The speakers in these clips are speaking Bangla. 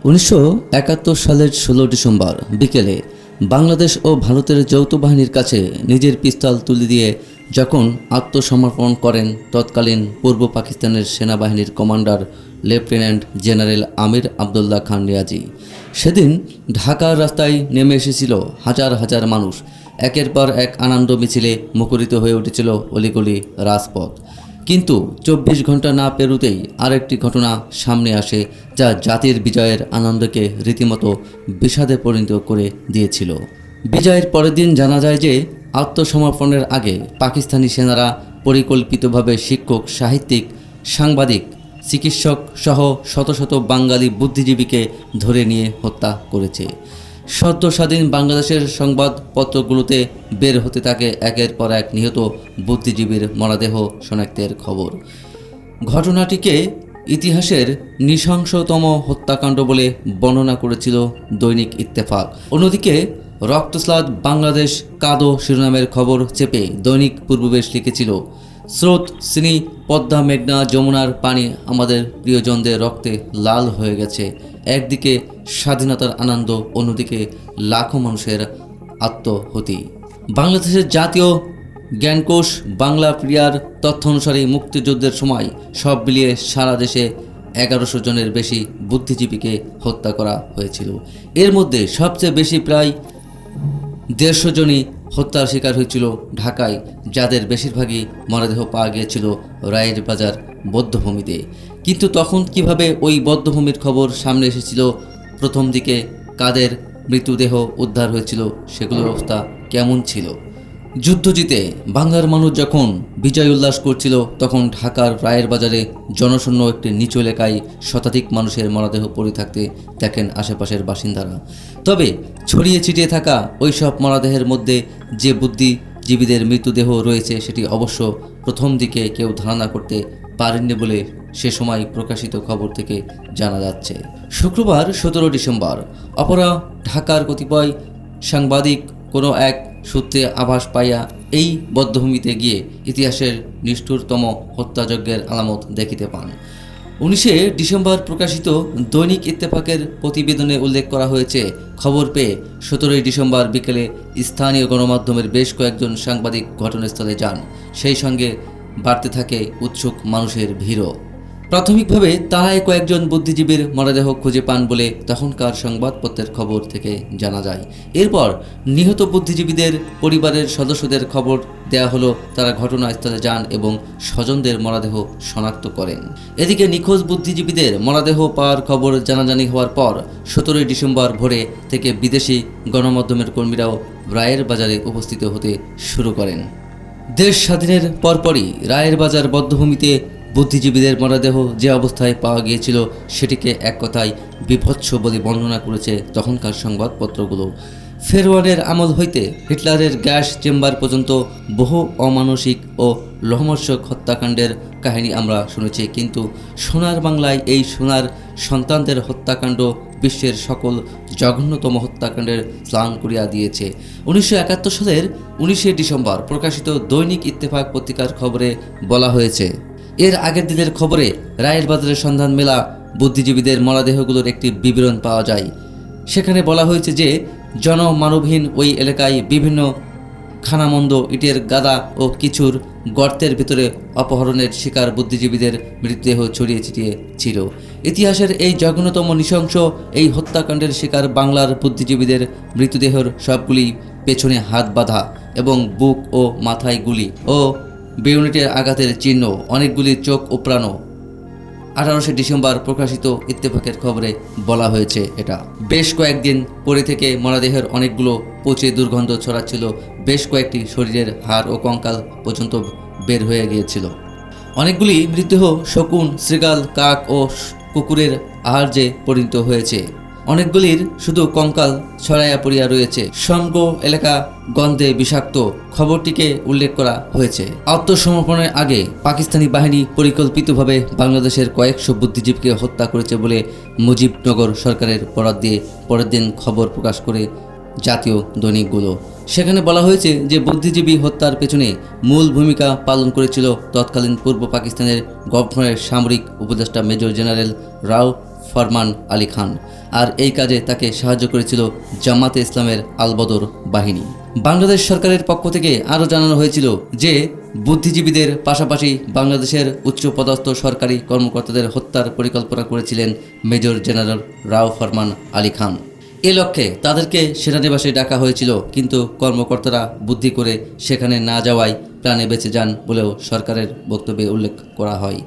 1971 সালের 16 ডিসেম্বর বিকেলে বাংলাদেশ ও ভারতের যৌথ বাহিনীর কাছে নিজের পিস্তল তুলে দিয়ে যখন আত্মসমর্পণ করেন তৎকালীন পূর্ব পাকিস্তানের সেনাবাহিনীর কমান্ডার লেফটেন্যান্ট জেনারেল আমির আবদুল্লাহ খান রিয়াজি, সেদিন ঢাকার রাস্তায় নেমে এসেছিল হাজার হাজার মানুষ। একের পর এক আনন্দ মিছিলে মুখরিত হয়ে উঠেছিল অলিগলি রাজপথ। কিন্তু 24 ঘন্টা না পেরোতেই আরেকটি ঘটনা সামনে আসে, যা জাতির বিজয়ের আনন্দকে রীতিমতো বিষাদে পরিণত করে দিয়েছিল। বিজয়ের পরের দিন জানা যায় যে আত্মসমর্পণের আগে পাকিস্তানি সেনারা পরিকল্পিতভাবে শিক্ষক, সাহিত্যিক, সাংবাদিক, চিকিৎসক সহ শত শত বাঙালি বুদ্ধিজীবীকে ধরে নিয়ে হত্যা করেছে। সদ্য স্বাধীন বাংলাদেশের সংবাদপত্রগুলোতে বের হতে থাকে একের পর এক নিহত বুদ্ধিজীবীর মরদেহ শনাক্তের খবর। ঘটনাটিকে ইতিহাসের নৃশংসতম হত্যাকাণ্ড বলে বর্ণনা করেছিল দৈনিক ইত্তেফাক। অন্যদিকে রক্তস্লাদ বাংলাদেশ কাঁদো শিরোনামের খবর চেপে দৈনিক পূর্ববেশ লিখেছিল, স্রোত, সিনি, পদ্মা, মেঘনা, যমুনার পানি আমাদের প্রিয়জনদের রক্তে লাল হয়ে গেছে। একদিকে স্বাধীনতার আনন্দ, অন্যদিকে লাখো মানুষের আত্মহতি। বাংলাদেশের জাতীয় জ্ঞানকোষ বাংলা প্রিয়ার তথ্য অনুসারে মুক্তিযুদ্ধের সময় সব মিলিয়ে সারা দেশে 1100 জনের বেশি বুদ্ধিজীবীকে হত্যা করা হয়েছিল। এর মধ্যে সবচেয়ে বেশি প্রায় 150 জনই হত্যার শিকার হয়েছিল ঢাকায়, যাদের বেশিরভাগই মরদেহ পাওয়া গিয়েছিল রায়ের বাজার বধ্যভূমিতে। কিন্তু তখন কিভাবে ওই বধ্যভূমির খবর সামনে এসেছিল, প্রথম দিকে কাদের মৃতদেহ উদ্ধার হয়েছিল, সেগুলোর অবস্থা কেমন ছিল? যুদ্ধ জিতে বাংলার মানুষ যখন বিজয় উল্লাস করছিল, তখন ঢাকার রায়ের বাজারে জনশূন্য একটি নিচু এলাকায় শতাধিক মানুষের মরদেহ পড়ে থাকতে দেখেন আশেপাশের বাসিন্দারা। তবে ছড়িয়ে ছিটিয়ে থাকা ওই সব মরদেহের মধ্যে যে বুদ্ধিজীবীদের মৃতদেহ রয়েছে, সেটি অবশ্য প্রথম দিকে কেউ ধারণা করতে পারেননি বলে সে সময় প্রকাশিত খবর থেকে জানা যাচ্ছে। শুক্রবার 17 ডিসেম্বর অপরা ঢাকার কতিপয় সাংবাদিক কোনো এক সূত্রে আভাস পাইয়া এই বধ্যভূমিতে গিয়ে ইতিহাসের নিষ্ঠুরতম হত্যাযজ্ঞের আলামত দেখিতে পান। 19 ডিসেম্বর প্রকাশিত দৈনিক ইত্তেফাকের প্রতিবেদনে উল্লেখ করা হয়েছে, খবর পেয়ে 17 ডিসেম্বর বিকেলে স্থানীয় গণমাধ্যমের বেশ কয়েকজন সাংবাদিক ঘটনাস্থলে যান। সেই সঙ্গে বাড়তে থাকে উৎসুক মানুষের ভিড়ও। প্রাথমিকভাবে তারাই কয়েকজন বুদ্ধিজীবীর মরদেহ খুঁজে পান বলে তখনকার সংবাদপত্রের খবর থেকে জানা যায়। এরপর নিহত বুদ্ধিজীবীদের পরিবারের সদস্যদের খবর দেয়া হলো। তারা ঘটনাস্থলে যান এবং স্বজনদের মরদেহ শনাক্ত করেন। এদিকে নিখোঁজ বুদ্ধিজীবীদের মরদেহ পাওয়ার খবর জানাজানি হওয়ার পর 17 ডিসেম্বর ভোরে থেকে বিদেশি গণমাধ্যমের কর্মীরাও রায়ের বাজারে উপস্থিত হতে শুরু করেন। দেশ স্বাধীনের পরপরই রায়ের বাজার বধ্যভূমিতে বুদ্ধিজীবীদের মরদেহ যে অবস্থায় পাওয়া গিয়েছিল, সেটিকে এক কথায় বিভৎস বলে বর্ণনা করেছে তখনকার সংবাদপত্রগুলো। ফেরওয়ানের আমল হইতে হিটলারের গ্যাস চেম্বার পর্যন্ত বহু অমানসিক ও লোমহর্ষক হত্যাকাণ্ডের কাহিনী আমরা শুনেছি, কিন্তু সোনার বাংলায় এই সোনার সন্তানদের হত্যাকাণ্ড বিশ্বের সকল জঘন্যতম হত্যাকাণ্ডের স্নান করিয়া দিয়েছে। 1971 সালের 19 ডিসেম্বর প্রকাশিত দৈনিক ইত্তেফাক পত্রিকার খবরে বলা হয়েছে, এর আগের দিনের খবরে রায়ের বাজারের সন্ধান মেলা বুদ্ধিজীবীদের মরদেহগুলোর একটি বিবরণ পাওয়া যায়। সেখানে বলা হয়েছে যে জনমানবহীন ওই এলাকায় বিভিন্ন খানামন্দ, ইটের গাদা ও কিছুর গর্তের ভিতরে অপহরণের শিকার বুদ্ধিজীবীদের মৃতদেহ ছড়িয়ে ছিটিয়ে ছিল। ইতিহাসের এই জঘন্যতম নৃশংস এই হত্যাকাণ্ডের শিকার বাংলার বুদ্ধিজীবীদের মৃতদেহের সবগুলি পেছনে হাত বাঁধা এবং বুক ও মাথায় গুলি ও বেয়োনেটের আঘাতের চিহ্ন, অনেকগুলি চোখ উপড়ানো। 18 ডিসেম্বর প্রকাশিত ইত্তেফাকের খবরে বলা হয়েছে এটা। বেশ কয়েকদিন পরে থেকে মরদেহের অনেকগুলো পচে দুর্গন্ধ ছড়াচ্ছিল। বেশ কয়েকটি শরীরের হাড় ও কঙ্কাল পর্যন্ত বের হয়ে গিয়েছিল। অনেকগুলি মৃতদেহ শকুন, শৃগাল, কাক ও কুকুরের আহার্যে পরিণত হয়েছে। অনেকগুলির শুধু কঙ্কাল ছড়াইয়া পড়িয়া রয়েছে। সমগ্র এলাকা গন্ধে বিষাক্ত। খবরটিকে উল্লেখ করা হয়েছে, আত্মসমর্পণের আগে পাকিস্তানি বাহিনী পরিকল্পিতভাবে বাংলাদেশের কয়েকশো বুদ্ধিজীবীকে হত্যা করেছে বলে মুজিবনগর সরকারের বরাত দিয়ে পরের দিন খবর প্রকাশ করে জাতীয় দৈনিকগুলো। সেখানে বলা হয়েছে যে বুদ্ধিজীবী হত্যার পেছনে মূল ভূমিকা পালন করেছিল তৎকালীন পূর্ব পাকিস্তানের গভর্নরের সামরিক উপদেষ্টা মেজর জেনারেল রাও ফরমান আলী খান, আর এই কাজে তাকে সাহায্য করেছিল জামাতে ইসলামের আল-বদর বাহিনী। বাংলাদেশ সরকারের পক্ষ থেকে আরও জানানো হয়েছিল যে বুদ্ধিজীবীদের পাশাপাশি বাংলাদেশের উচ্চপদস্থ সরকারি কর্মকর্তাদের হত্যার পরিকল্পনা করেছিলেন মেজর জেনারেল রাও ফরমান আলী খান। এ লক্ষ্যে তাদেরকে সেনানিবাসে ডাকা হয়েছিল, কিন্তু কর্মকর্তারা বুদ্ধি করে সেখানে না যাওয়ায় প্রাণে বেঁচে যান বলেও সরকারের বক্তব্যে উল্লেখ করা হয়।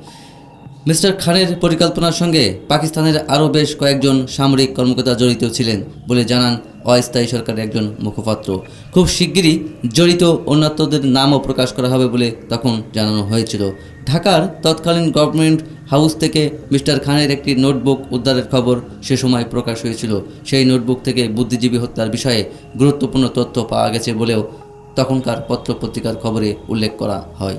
মিস্টার খানের পরিকল্পনার সঙ্গে পাকিস্তানের আরও বেশ কয়েকজন সামরিক কর্মকর্তা জড়িত ছিলেন বলে জানান অস্থায়ী সরকারের একজন মুখপাত্র। খুব শিগগিরই জড়িত অন্যদের নামও প্রকাশ করা হবে বলে তখন জানানো হয়েছিল। ঢাকার তৎকালীন গভর্নমেন্ট হাউস থেকে মিস্টার খানের একটি নোটবুক উদ্ধারের খবর সে সময় প্রকাশ হয়েছিল। সেই নোটবুক থেকে বুদ্ধিজীবী হত্যার বিষয়ে গুরুত্বপূর্ণ তথ্য পাওয়া গেছে বলেও তখনকার পত্রপত্রিকার খবরে উল্লেখ করা হয়।